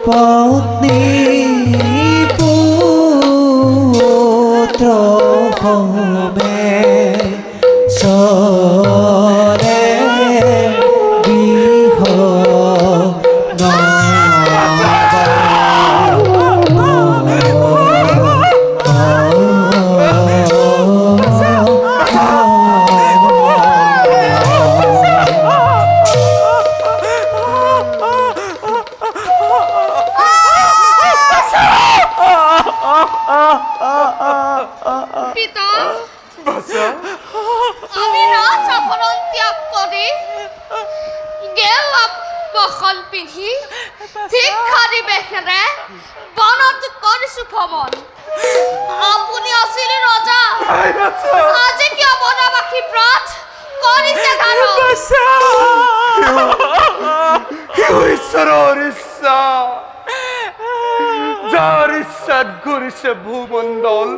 পত্নী পুত্ৰ হোমে সৰে বিহ পিতা আমি ৰাজ আভৰণ ত্যাগ কৰে গেৰুৱা বসন পিন্ধি ভিক্ষাৰী বেশেৰে বনত কৰিছো ভ্ৰমণ। আপুনি আছিল ৰজা, আজি কিয় বনবাসী ব্ৰত কৰিছে ধাৰণ? ঈশ্বৰৰ ইচ্ছা, যাৰ ইচ্ছাত ঘূৰিছে ভূমণ্ডল,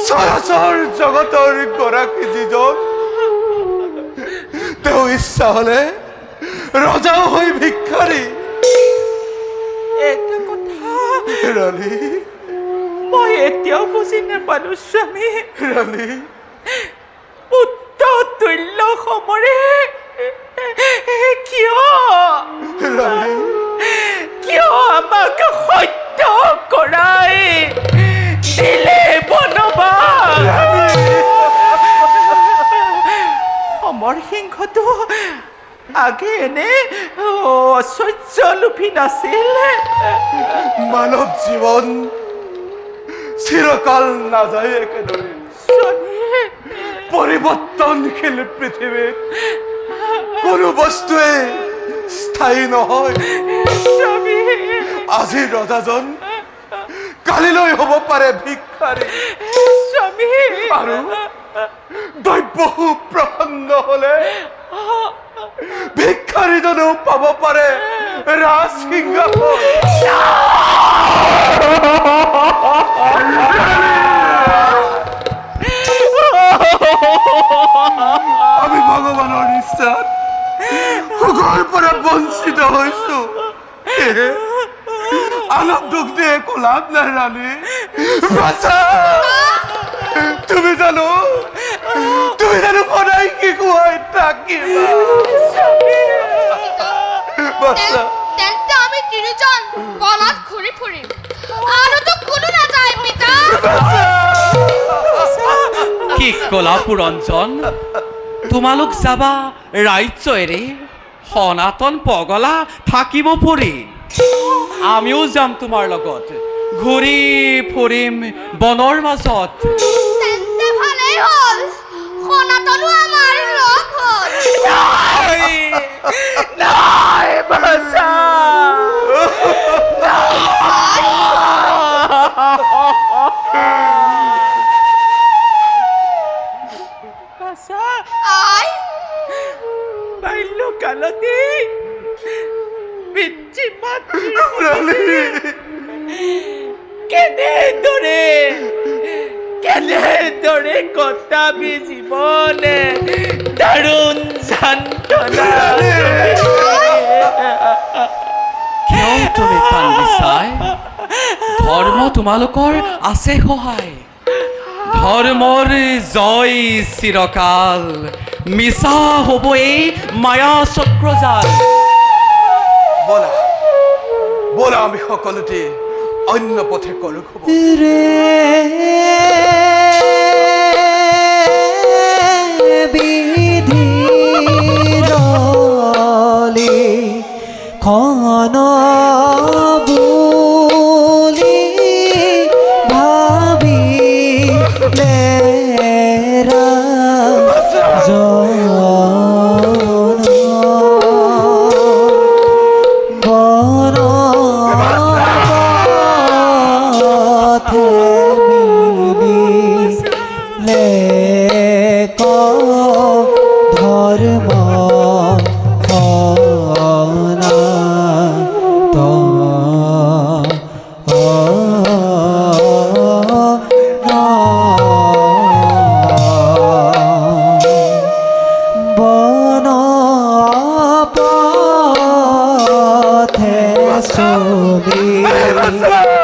চৰাচৰ জগতৰ গৰাকী যিজন, তেওঁ ইচ্ছা হলে ৰজাও হৈ ভিক্ষাৰী। এটা কথা ৰাণী, মই এতিয়াও বুজি নাপালো স্বামী। ৰাণী, পুত্ৰ তুল্য সমৰে কিয় ৰাণী, কিয় আমাক সত্য কৰাই দিলে বনবাস? অমৰ সিংহটো আগে এনে ঐশ্বৰ্য লোভী নাছিল। মানৱ জীৱন চিৰকাল নাযায় একেদৰে। পৰিৱৰ্তনশীল পৃথিৱীত কোনো বস্তুৱে স্থায়ী নহয়। আজি ৰজাজন কালিলৈ হ'ব পাৰে ভিক্ষাৰী, আৰু দৈব্যহু প্ৰসন্ন হলে ভিক্ষাৰীজনেও পাব পাৰে ৰাজসিংহাসন। আমি ভগৱানৰ ইচ্ছাত সুখৰ পৰা বঞ্চিত হৈছো। আনক দুখ দিয়ে একো লাভ নাই ৰাণী। তুমি জানো সদায় কি খুৱাই থাকিবা? তেন্তে আমি তিনিজন বনত ঘূৰি ফুৰিম, আৰুতো কোনো নাযায় পিতা। কি কলা পুৰঞ্জন, তোমালোক যাবা ৰাজ্য এৰি? সনাতন পগলা থাকিব পৰি? আমিও যাম তোমাৰ লগত, ঘূৰি ফুৰিম বনৰ মাজত। তেন্তে ভালেই হ'ল, সনাতনো আমাৰ লগ হ'ল। নাই বাছা, আই বাল্যকালতে পিতৃ মাতৃ কেনেদৰে কটাবি জীৱনে দাৰুণ যন্ত্ৰণা। কিয় তুমি কাণ বিচাই? ধৰ্ম তোমালোকৰ আছে সহায়, ধৰ্মৰ জয় চিৰকাল, মিছা হ'ব এই মায়া চক্ৰজাল। বলা বলা আমি সকলোতে অন্য পথে কৰো খবৰ। বিধিৰলি খন বুলি ভাবিলে ধৰ্ম জয়